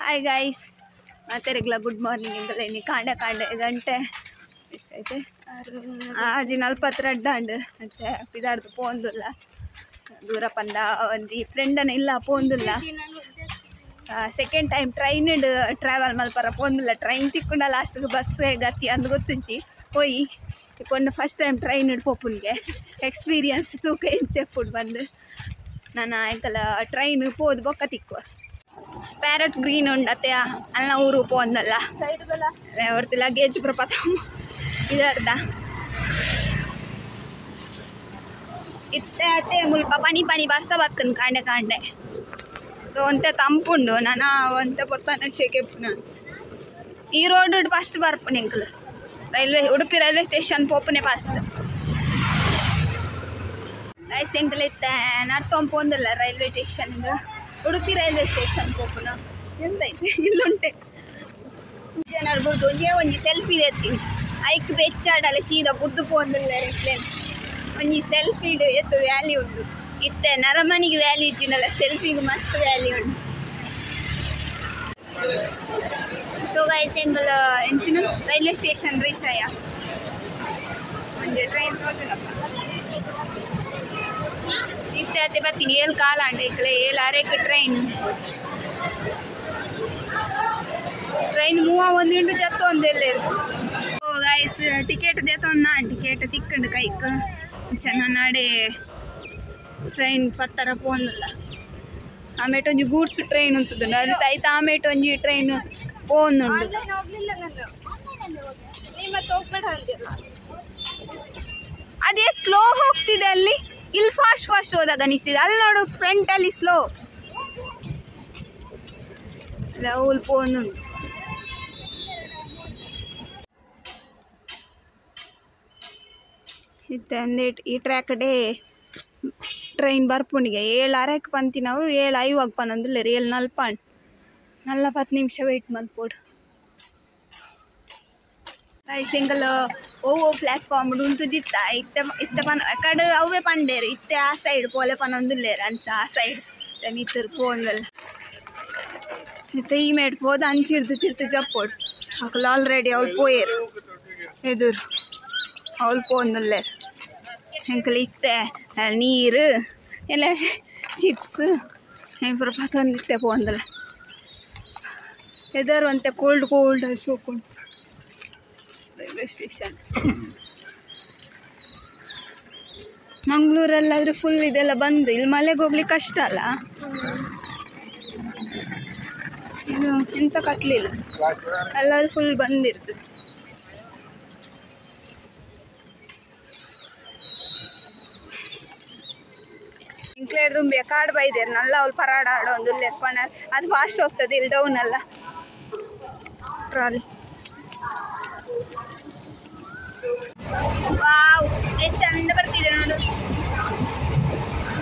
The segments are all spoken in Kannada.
ಹಾಯ್ ಗೈಸ್, ಮತ್ತೆ ರೆಗ್ಯುಲ ಗುಡ್ ಮಾರ್ನಿಂಗ್ ಇಂದಲೇ ಕಾಂಡೆ ಗಂಟೆ ಎಷ್ಟೈತೆ ಆಜಿ 42 ಮತ್ತೆ ಪಿದಾಡ್ದು ಪೋಂದುಲ್ಲ ದೂರ ಪಂದ ಒಂದು ಫ್ರೆಂಡನ ಇಲ್ಲ ಪೋಂದುಲ್ಲ. ಸೆಕೆಂಡ್ ಟೈಮ್ ಟ್ರೈನ್ ಟ್ರಾವೆಲ್ ಮಲ್ಪರ ಪೋಂದುಲ್ಲ. ಟ್ರೈನ್ ತಿಕ್ಕೊಂಡ ಲಾಸ್ಟ್ಗೆ ಬಸ್ ಗತಿ ಅಂದು ಗೊತ್ತುಂಚಿ ಹೋಯಿ ಇಕೊಂಡು ಫಸ್ಟ್ ಟೈಮ್ ಟ್ರೈನ್ ಪೋಪುನ್ಗೆ ಎಕ್ಸ್ಪೀರಿಯನ್ಸ್ ತೂಕ ಎಂಚೆಪ್ಪುಡು ಬಂದು ನಾನು ಆಯ್ಕಲ್ಲ ಟ್ರೈನ್ ಪೋದು ಬೊಕ್ಕ ತಿಕ್ಕುವ ಪ್ಯಾರೆಟ್ ಗ್ರೀನ್ ಉಂಡತ್ತೆ ಅಲ್ಲ ಊರು ಪೋಂದಲ್ಲ ಅವ್ರದ್ದು ಲಗೇಜ್ ಪ್ರಪತ ಇದರ್ದ ಇತ್ತೆ ಮುಲ್ಪ ಪನಿ ಬರ್ಸ ಬರ್ತನ್ ಕಾಂಡೆ ಸೊ ಒಂತೆ ತಂಪುಂಡು ನಾನು ಒಂತೆ ಬರ್ತಾನೆ ಶೇಕೆ ನಾನು ಈ ರೋಡ್ ಫಸ್ಟ್ ಬರ್ಪುನೆ ಎಂಕಲ್ ಉಡುಪಿ ರೈಲ್ವೆ ಸ್ಟೇಷನ್ ಪೋಪುನೆ ಫಸ್ಟ್ ಗೈಸ್ ಎಂಕಲ್ ಇತ್ತೆ ನಡ್ತೊಂದು ಪೋಂದಲ್ಲ railway station Udupi railway station ಪೋಪುನ ಎಂತೈತೆ ಇಲ್ಲುಂಟೆ ನಡ್ಬೋದು ಒಂಜಿ ಸೆಲ್ಫಿ ಎತ್ತಿ ಐಕ್ ಬೆಚ್ಚಾಡಲ್ಲ ಸೀದಾ ಬುದ್ದು ಪೋಂದಿಲ್ಲ ಪ್ಲೇನ್ ಒಂಜಿ ಸೆಲ್ಫಿ ಎತ್ತು ವ್ಯಾಲ್ಯೂ ಉಂಟು ಇತ್ತೆ ನರಮಣಿಗೆ ವ್ಯಾಲ್ಯೂ ಇಟ್ಟಿನಲ್ಲ ಸೆಲ್ಫಿಗೆ ಮಸ್ತ್ ವ್ಯಾಲ್ಯೂ ಉಂಟು. ಸೊ ಗೈಸ್ ಎಂಕಲ್ ಎಂಚಿನ ರೈಲ್ವೆ ಸ್ಟೇಷನ್ ರೀಚ್ ಆಯ ಒಂಜಿ ಟ್ರೈನ್ ತೋತಿಲ್ಲಪ್ಪ ಇತ್ತೆ ಅತ್ತೆ ಬರ್ತೀನಿ ಏಳು ಕಾಲ ಅಂಡೆ ಇಕ್ಕಲೆ 7 ಅರೆಕ್ ಟ್ರೈನ್ ಮೂವ ಒಂದುಂಡು ಜತ್ತು ಒಂದೆಲ್ಲ ಓ ಗೈಸ್ ಟಿಕೆಟ್ ದೇತೊಂದು ನಾನು ಟಿಕೆಟ್ ತಿಕ್ಕಂಡು ಕೈಕ್ ಚೆನ್ನ ನಾಡೆ ಟ್ರೈನ್ ಪತ್ತರ ಪೋಂದಿಲ್ಲ ಆಮೇಲೆ ಒಂಜಿ ಗೂಡ್ಸ್ ಟ್ರೈನ್ ಉಂಟು ಅಲ್ಲಿ ತೈತ ಆಮೇಲೆ ಒಂಜಿ ಟ್ರೈನ್ ಪೋಂದುಂಡು ಅದೇ ಸ್ಲೋ ಹೋಗ್ತಿದೆ ಅಲ್ಲಿ ಇಲ್ಲಿ ಫಾಸ್ಟ್ ಹೋದಾಗ ಅನಿಸ್ತಿದೆ ಅಲ್ಲಿ ನೋಡು ಫ್ರಂಟಲ್ಲಿ ಸ್ಲೋ ಲೌಲ್ ಪೋಂದುಂಡು ಇತ್ತೆ ಈ ಟ್ರ್ಯಾಕ್ ಡೇ ಟ್ರೈನ್ ಬರ್ಪುಣಿಗೆ 7 ಅರೆಕ್ ಪಂತಿ ನಾವು 7:05 ಪನ್ನೊಂದಿಲ್ಲ 40 ನಿಮಿಷ ವೆಯ್ಟ್ ಮಾಡ್ಬೋದು. ಸಿಂಗಲ್ ಓವೋ ಪ್ಲಾಟ್ಫಾರ್ಮ್ ಉಂಟುದಿತ್ತ ಇತ್ತೆ ಪನ ಕಡೆ ಅವೇ ಪಂಡೇರು ಇತ್ತೆ ಆ ಸೈಡ್ ಪೋಲೆ ಪನ್ನೊಂದಿಲ್ಲೇರು ಅಂಚ ಆ ಸೈಡ್ ನಿತ್ತರು ಪೋಂದಲ್ಲ ಇತ್ತೆ ಈ ಮೇಡ್ ಪೋದು ಅಂಚಿಡ್ದು ತಿರ್ತು ಜಪ್ಪೋಡು ಅಕಲ್ ಆಲ್ರೆಡಿ ಅವ್ರು ಪೋಯರು ಎದುರು ಅವ್ರು ಪೋಂದಿಲ್ಲೇರು ಎಂಕಲ್ ಇತ್ತೆ ನೀರು ಎಲ್ಲ ಚಿಪ್ಸ್ ಎಂಪುರ ಪತ್ತೊಂದಿತ್ತೆ ಪೋಂದಲ್ಲ ಎದರು ಅಂತೆ ಕೋಲ್ಡ್ ಅಲ್ಲಿ ಹೋಗ್ಕೊಂಡು ರೈಲ್ವೆ ಸ್ಟೇಷನ್. ಮಂಗಳೂರಲ್ಲಾದರೆ ಫುಲ್ ಇದೆಲ್ಲ ಬಂದು ಇಲ್ಲಿ ಮಲೆಗೆ ಹೋಗ್ಲಿಕ್ಕೆ ಕಷ್ಟ ಅಲ್ಲ, ಇದು ಎಂತ ಕಟ್ಟಲಿಲ್ಲ ಎಲ್ಲರೂ ಫುಲ್ ಬಂದಿರ್ತದೆ. ಇಂಕ್ಲೇರ್ ದುಂಬಿಯ ಕಾಡು ಬೈದೇರು ನಲ್ಲ ಅವ್ರು ಪರಾಡ ಆಡೋ ಒಂದು ಲೆಪ್ಪನ ಅದು ಫಾಸ್ಟ್ ಹೋಗ್ತದೆ ಇಲ್ಲಿ ಡೌನ್ ಅಲ್ಲ ಟ್ರಾಲಿ. ವಾವ್ ಎಷ್ಟು ಚಂದ ಬರ್ತಿದೆ ನೋಡು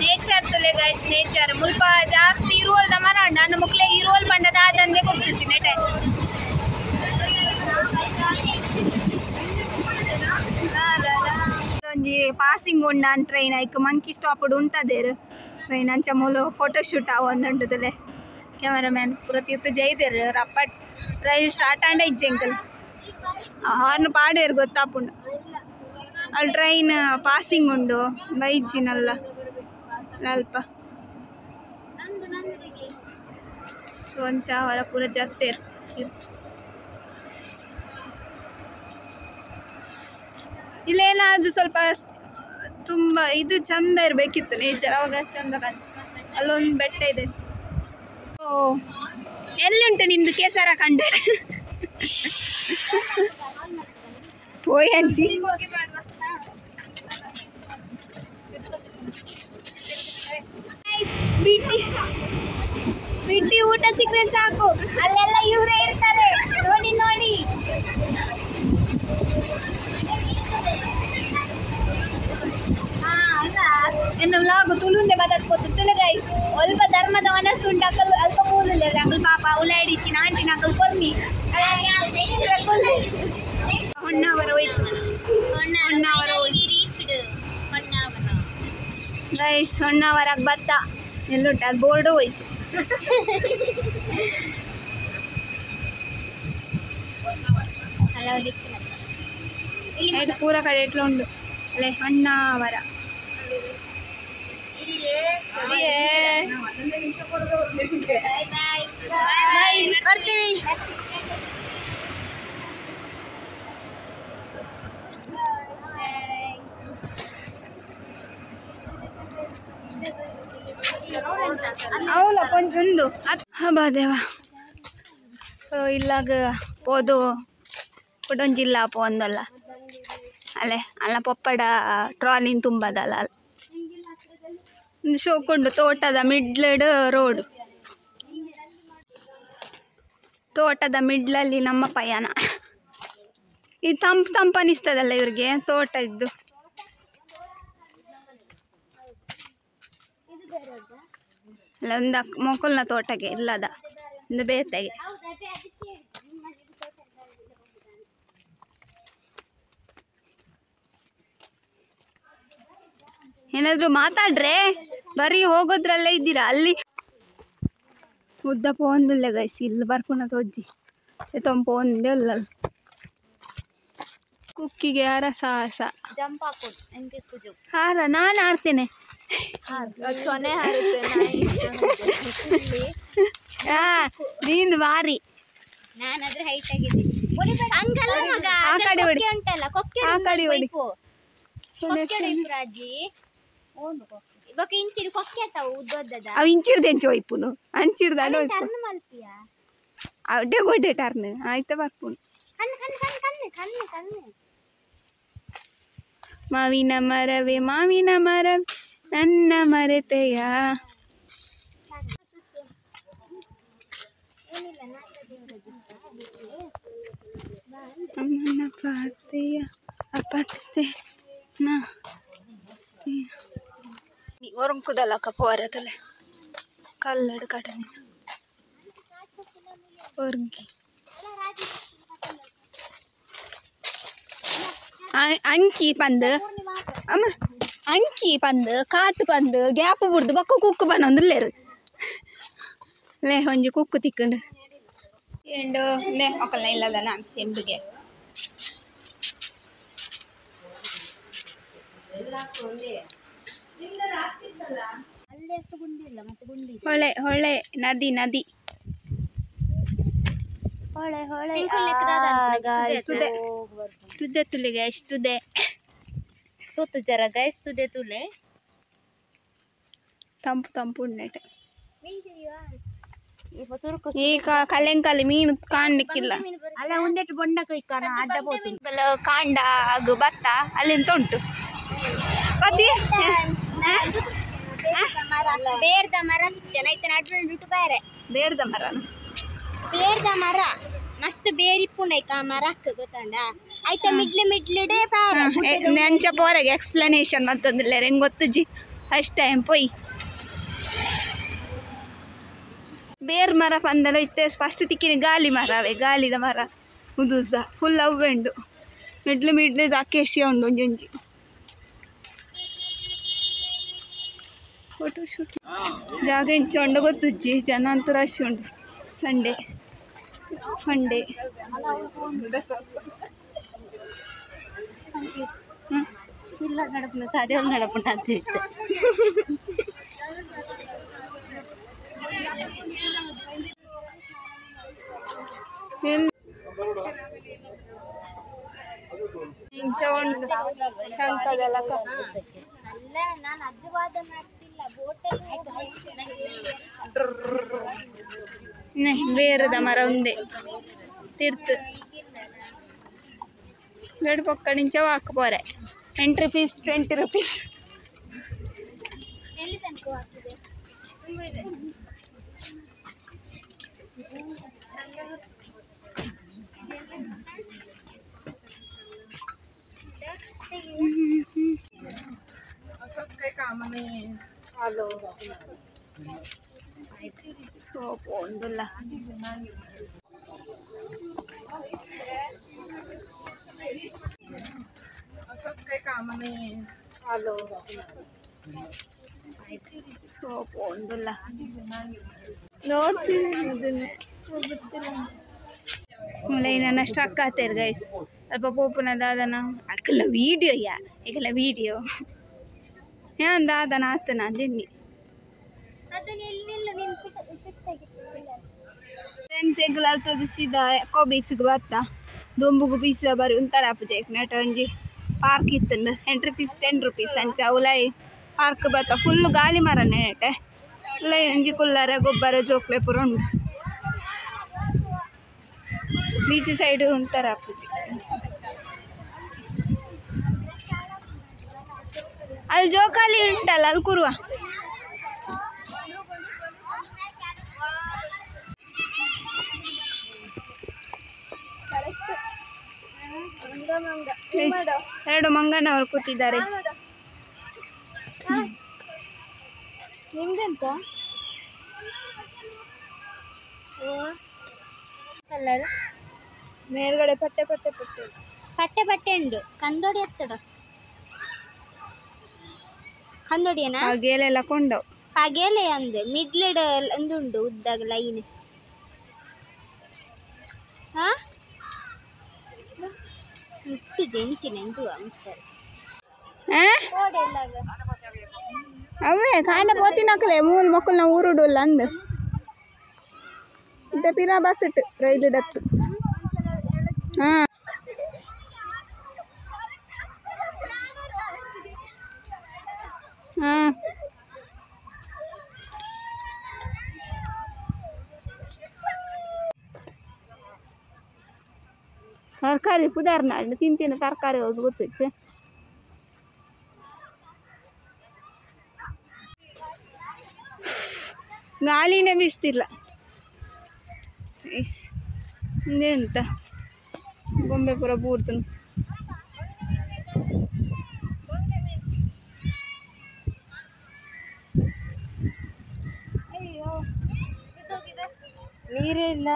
ನೇಚರ್ ತುಲೆ ಗೈಸ್ ನೇಚರ್ ಮುಲ್ಪ ಜಾಸ್ತಿ ಇರುವಲ್ದ ಮರ ನನ್ನ ಮಕ್ಕಳೇ ಇರುವಲ್ ಬಂಡದ ಅದನ್ನೇ ಗೊತ್ತಿರ್ತೀನಿ ನೆಟೆ ಒಂಜಿ ಪಾಸಿಂಗ್ ಉಂಡು ಟ್ರೈನ್ ಐಕ್ ಮಂಕಿ ಸ್ಟಾಪ್ ಉಂತದೇರು ಟ್ರೈನ್ ಅಂಚ ಮೂಲು ಫೋಟೋಶೂಟ್ ಒಂದುಂಟುದಲೆ ಕ್ಯಾಮರಾಮ್ಯಾನ್ ಪೂರ ತೀರ್ತು ಜೈದೇರು ರಪ್ಪಟ್ ರೈಲ್ ಸ್ಟಾರ್ಟ್ ಆಂಡ ಇಜ್ಜೆಂಕಲ್ ಹಾರ್ನ್ ಪಾಡೇರು ಗೊತ್ತಾಪುಂಡು ಅಲ್ಲಿ ಟ್ರೈನ್ ಪಾಸಿಂಗ್ ಉಂಡು ಬೈಜ್ಜಿನಲ್ಲ ಅಲ್ಪ ಸೊ ಒಂಚ ಅವರ ಪೂರ ಜತ್ತೇರು ತೀರ್ತು. ಇಲ್ಲೇನಾದರೂ ಸ್ವಲ್ಪ ತುಂಬ ಇದು ಚಂದ ಇರಬೇಕಿತ್ತು ನೇಚರ್, ಅವಾಗ ಚಂದ ಕಾಣ್ತು. ಅಲ್ಲೊಂದು ಬೆಟ್ಟ ಇದೆ. ಓ ಎಲ್ಲಿ ಉಂಟು ನಿಮ್ಮದು ಕೇಸರ ಕಂಡೆ ಹೋಯ್ ಅಂಚಿ ಬಿಟ್ಟಿ ಊಟ ಸಿಕ್ಕರೆ ಸಾಕು, ಅಲ್ಲೆಲ್ಲ ಇವರೇ ಇರ್ತಾರೆ ನೋಡಿ ನೋಡಿ. ಎನ್ನು ವ್ಲಾಗ್ ತುಳುಂದೆ ಬದಕ್ಕೋತು ತುಳು ಗೈಸ್ ಅಲ್ಪ ಧರ್ಮದ ಮನಸ್ಸುಂಟು ಅಕಲ್ ಅಲ್ಪ ಮೂಲಿಲ್ಲ ಅಕಲ್ ಪಾಪ ಉಲಾಡಿಕ್ಕಿ ನಾಂಟಿನ ಅಕಲ್ ಕೊರ್ನಿ ಹೊನ್ನಾವರ ಹೋಯ್ತು ಗೈಸ್ ಹೊನ್ನಾವರಕ್ಕೆ ಬತ್ತ ಎಲ್ಲುಂಟು ಅದು ಬೋರ್ಡು ಹೋಯ್ತು ಐಟ್ ಪೂರ ಕಡೆ ಎಟ್ಲ ಉಂಡು ಅಲ್ಲೇ ಅಣ್ಣ ಮರ ಅವಳ ಕೊಂಚೊಂದು ಹಬ್ಬ ದೇವ ಇಲ್ಲಾಗ ಪೋದು ಕೊಡೊಂಜಿಲ್ಲ ಪೋಂದಲ್ಲ ಅಲ್ಲೇ ಅಲ್ಲ ಪಪ್ಪಡ ಟ್ರಾಲಿನ್ ತುಂಬದಲ್ಲ ಒಂದು ಶೋಕೊಂಡು ತೋಟದ ಮಿಡ್ಲಡ್ ರೋಡ್ ತೋಟದ ಮಿಡ್ಲಲ್ಲಿ ನಮ್ಮ ಪಯಣ ಇದು ತಂಪನಿಸ್ತದಲ್ಲ ಇವ್ರಿಗೆ ತೋಟ ಇದ್ದು ಅಲ್ಲ ಒಂದು ಮೊಕಲ್ನ ತೋಟಗೆ ಇಲ್ಲದ ಒಂದು ಬೇತೆಗೆ ಏನಾದ್ರು ಮಾತಾಡ್ರೆ ಬರೀ ಹೋಗೋದ್ರಲ್ಲೇ ಇದ್ದೀರಾ ಅಲ್ಲಿ ಉದ್ದ ಪೋಂದಿಲ್ಲ ಗೈಸ್ ಇಲ್ಲಿ ಬರ್ಪುನ ತೋಜ್ಜಿ ಎತ್ತೊಂದು ಪೋಂದೇ ಇಲ್ಲ ಕುಕ್ಕಿಗೆ ಹಾರ ಸಾಹಸ ಹಾರ ನಾನು ಆಡ್ತೇನೆ ನೀನು ಬಾರಿ ನಾನಾದ್ರೆ ಹೈಟ್ ಆಗಿದ್ದೀನಿ ಆ ಕಡೆ ಹೊಡಿ ಆ ಕಡೆ ಹೊಡಿ ಅವು ಇಂಚಿಡ್ದು ಎಂಚು ಒಯ್ಪುನು ಅಂಚಿಡ್ದು ಅಡ್ಡ ಅಡ್ಡೆ ಗೊಡ್ಡೆ ಟರ್ನ್ ಆಯ್ತಾ ಬರ್ಪುನು ಮಾವಿನ ಮರವೇ ಮಾವಿನ ಮರ ನನ್ನ ಮರೆತೆಯ ಅಮ್ಮನ ಪಾತೆಯ ಅಪತ್ತೆ ನಾ ಒರಂಕುದಲ್ಲ ಕಪೋರತಲೆ ಕಲ್ಲಡು ಕಟನಿ ಒರ್ಗಿ ಅಂಕಿ ಪಂದು ಅಮ್ಮ ಅಂಕಿ ಪಂದು ಕಾಟು ಪಂದು ಗ್ಯಾಪ್ ಬುಡ್ದು ಬಕ್ಕ ಕುಕ್ಕು ಬನ್ನೊಂದುಲ್ಲೇರು ಲೇ ಒಂಜಿ ಕುಕ್ಕು ತಿಕ್ಕಂಡು ಎಂಡು ನೇ ಮಕ್ಕಳನ್ನ ಇಲ್ಲದ ನಾನು ಸೆಂಬಿಗೆ ಹೊಳೆ ಹೊಳೆ ನದಿ ನದಿ ಹೊಳೆ ಹೊಳೆ ತುದೆ ತುಲಿಗೆ ಎಷ್ಟುದೆ ತೂತು ಜರ ಗೈಸ್ ತುದೆ ತುಲೆ ತಂಪು ತಂಪು ಉಂಡೆಟೆ ಈಗ ಕಲೆಂಕಲ್ಲಿ ಮೀನು ಕಾಣ್ಲಿಕ್ಕಿಲ್ಲ ಅಲ್ಲ ಒಂದೆಟ್ಟು ಬೊಂಡ ಕೈ ಅಡ್ಡ ಬೋದು ಕಾಂಡ ಹಾಗೂ ಭತ್ತ ಅಲ್ಲಿಂದ ಉಂಟು ಬೇಡ್ದ ಮರ ಜನ ಬಿಟ್ಟು ಬೇರೆ ಬೇಡ್ದ ಮರನ ಬೇಡ್ದ ಮರ ಮಸ್ತ್ ಬೇರಿಪ್ಪುಂಡೈಕ ಮರಕ್ಕೆ ಗೊತ್ತಂಡ ಆಯ್ತಾ ಮಿಡ್ಲೆ ಮಿಡ್ಲಿಡೆ ನೆಂಚ ಪೋರೆಗೆ ಎಕ್ಸ್ಪ್ಲನೇಷನ್ ಮತ್ತೊಂದಿಲ್ಲ ಹೆಂಗೆ ಗೊತ್ತಜ್ಜಿ ಫಸ್ಟ್ ಟೈಮ್ ಪೊಯ್ ಬೇರ್ ಮರ ಪಂದಲ ಇತ್ತೆ ಫಸ್ಟ್ ತಿಕ್ಕಿನ ಗಾಲಿ ಮರವೇ ಗಾಲಿದ ಮರ ಉದುದ ಫುಲ್ ಅವೇ ಉಂಡು ಮಿಡ್ಲು ಮಿಡ್ಲಿದ ಅಕೇಶಿಯ ಉಂಡು ಒಂಜೊಂಜಿ ಫೋಟೋ ಶೂಟ್ ಜಾಗ ಇಂಚೊಂಡು ಗೊತ್ತುಜ್ಜಿ ಜನ ಅಂತೂ ರಶ್ ಉಂಡು ಸಂಡೇ ಫಂಡೇ ಇಲ್ಲ ನಡಪುನ ಸಾಧ್ಯ ನಡಪುನ ಅಂತ ಇತ್ತು ಇಂಚ ಉಂಡು ಶಂಕದೆಲ್ಲ ನಾನು ಅಜ್ಜವಾದ ಮಾಡ್ತಿಲ್ಲ ಬೇರದ ಮರ ಉಂದೆ ತಿರ್ತು ಗಡಿ ಪಕ್ಕ ನಿಂಚ ವಾಕ್ ಪೋರೆ ಎಂಟ್ರಿ ಫೀಸ್ 20 ರೂಪೀಸ್ ಎಲ್ಲಿ ತನಕ ಆಗ್ತದೆ ಸೋಪು ಒಂದಿಲ್ಲ ಸೋಪು ಒಂದಿಲ್ಲ ನೋಡ್ತೀನಿ ಅದನ್ನೇ ಗೊತ್ತಿಲ್ಲ mulai stuck ಆತೇರ್ ಗೈಸ್ ಸ್ವಲ್ಪ ಪೋಪುನ ದಾದನ ಅದಕ್ಕೆಲ್ಲ ವೀಡಿಯೋ ಈಗೆಲ್ಲ ವೀಡಿಯೋ ಏನ್ ದಾದನ ಆತನ ದಿನ್ನಿ ಫ್ರೆಂಡ್ಸ್ ಎಂಕುಲ ಅಲ್ತೋದು ಸೀದಾ ಎಕೋ ಬೀಚ್ಗೆ ಬರ್ತಾ ದೊಂಬುಗು ಬೀಚ್ ಬರಿ ಒಂಥರ ಆಪುಜೆ ನೆಟ ಒಂಜಿ ಪಾರ್ಕ್ ಇತ್ತಂಡು ಎಂಟ್ರಿ ಫೀಸ್ 10 ರೂಪೀಸ್ ಅಂಚ ಅವಲೈ ಪಾರ್ಕ್ ಬರ್ತಾ ಫುಲ್ ಗಾಳಿ ಮರನೇ ನೆಟೆ ಉಲೈ ಒಂಜಿ ಕುಲ್ಲರೆ ಗೊಬ್ಬರ ಜೋಕ್ಲೆ ಪೂರ ಉಂಡು ಬೀಚ್ ಸೈಡ್ ಒಂಥರ ಆಪುಜಿ ಅಲ್ಲಿ ಜೋಕಾಲಿ ಉಂಟಲ್ಲ ಅಲ್ಲಿ ಕೂರುವ ಎರಡು ಮಂಗನವರು ಕೂತಿದ್ದಾರೆ ನಿಮ್ದೆಂತ ಕಲರ್ ಮೇಲ್ಗಡೆ ಪಟ್ಟೆ ಪಟ್ಟೆ ಪಟ್ಟೆ ಪಟ್ಟೆ ಪಟ್ಟೆ ಉಂಡು ಕಂದೋಡಿ ಎತ್ತಡ ಕಂದೋಡಿಯನಾ ಗೇಲೆಲ್ಲ ಕೊಂಡವು ಹಾಗೇಲೆ ಅಂದು ಮಿಡ್ಲೆಡ್ ಒಂದುಂಡು ಉದ್ದಾಗ ಲೈನ್ ಹಾ ಮುಟ್ಟು ಜೆಂಚಿನ ಎಂತು ಅಂತಾರೆ ಅವೇ ಕಾಂಡ ಪೋತಿನಕಲೆ ಮೂಲು ಮಕ್ಕಳನ್ನ ಊರುಡುಲ್ಲ ಅಂದು ಇಂತ ಪಿರಾ ಬಸ್ ಇಟ್ಟು ರೈಲು ಡತ್ತು ಹಾಂ ಹಾಂ ತರಕಾರಿ ಪುದಾರ್ನ ತಿಂತೀನಿ ತರಕಾರಿ ಹೋದ್ ಗೊತ್ತುಚ್ಚೆ ಗಾಳಿನೇ ಬೀಸ್ತಿಲ್ಲ ಎಂತ ಗೊಂಬೆ ಪೂರ ಬೂರ್ತನು ನೀರೇ ಇಲ್ಲ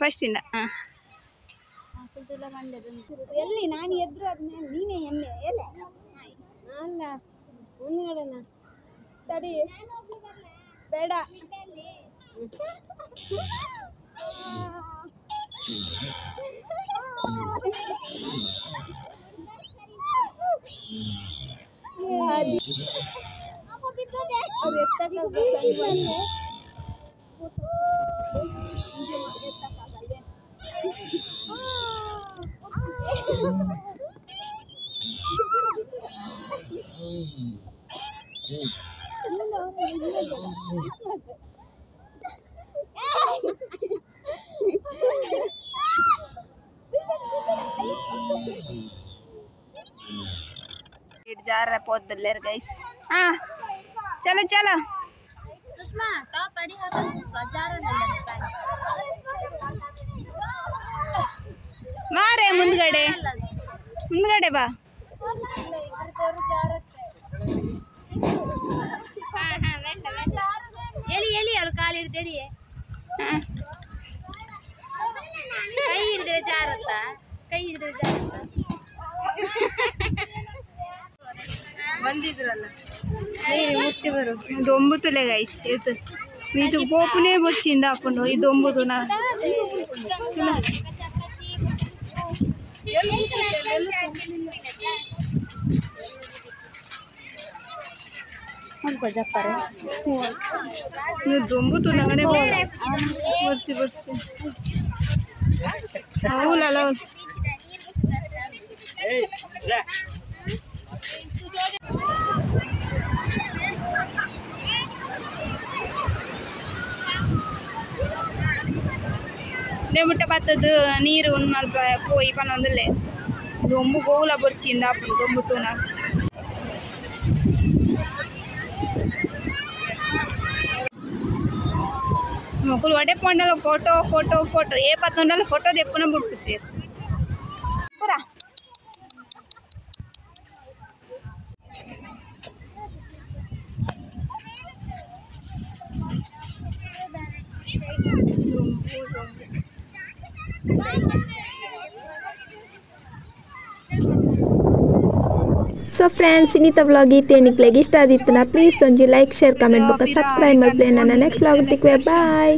ಫಸ್ಟಿಂದ ಹಾಂ ಎಲ್ಲಿ ನಾನು ಎದ್ರು ಆದ್ಮೇಲೆ ನೀನೇ ಎಣ್ಣೆ ಎಲೆ ಅಲ್ಲ ಮುಂದ್ಗಡೆನ ತಡಿ ಬೇಡ जार पोदलेर गाइस हां चलो चलो सुषमा टॉप पड़ी है तो 1000 मारे ಮುಂದಗಡೆ ಬಾ हां हां वेट ಎಲಿ ಎಲಿ ಅಲ್ಲಿ ಕಾಲು ಹಿಡಿದೇಡಿ ಕೈ ಹಿಡಿದ್ರೆ ಜಾರತ್ತ ಬಂದಿದ್ರಲ್ಲ ಮುಟ್ಟಿ ಬರು ದೊಂಬುತುಲೆ ಗೈಸ್ ಇದು ಬೀಚು ಪೋಪುನೇ ಬೊಚ್ಚಿಂದ ಹಾಕೊಂಡು ಇದು ದೊಂಬುತು ನಾ हमको जप्पारे ನೀವು ದೊಂಬುತು ನಗನೆ ಬೊಚ್ಚಿ ಹೌಲಲ್ಲ ಮುಟ್ಟ ಬತ್ತದು ನೀರು ಒಂದು ಮಲ್ಪ ಪೋಯಿ ಪನ್ನೊಂದುಲ್ಲೆ ದೊಂಬು ಗೋಲ ಬೊರ್ಚಿಂದ ಆಪುಂಡು ದೊಂಬು ತೂನ మొక్కులు పడే పండుగ ఫోటో ఫోటో ఫోటో ఏ 11 ఫోటో తెప్పున పుట్టుచ్చారు పూరా ಸೊ ಫ್ರೆಂಡ್ಸ್ ಇನ್ನಿತ ವ್ಲಾಗ್ ಇತ್ತೆ ನಿಕ್ಲೆಗೆ ಇಷ್ಟ ಆದಿತ್ತು ಪ್ಲೀಸ್ ಒಂಜಿ ಲೈಕ್ ಶೇರ್ ಕಮೆಂಟ್ ಬೊಕ್ಕ ಸಬ್ಸ್ಕ್ರೈಬ್ ಮಲ್ಪೆ ನನ್ನ ನೆಕ್ಸ್ಟ್ ವ್ಲಾಗ್ ತಿಕ್ವೆ ಬಾಯ್.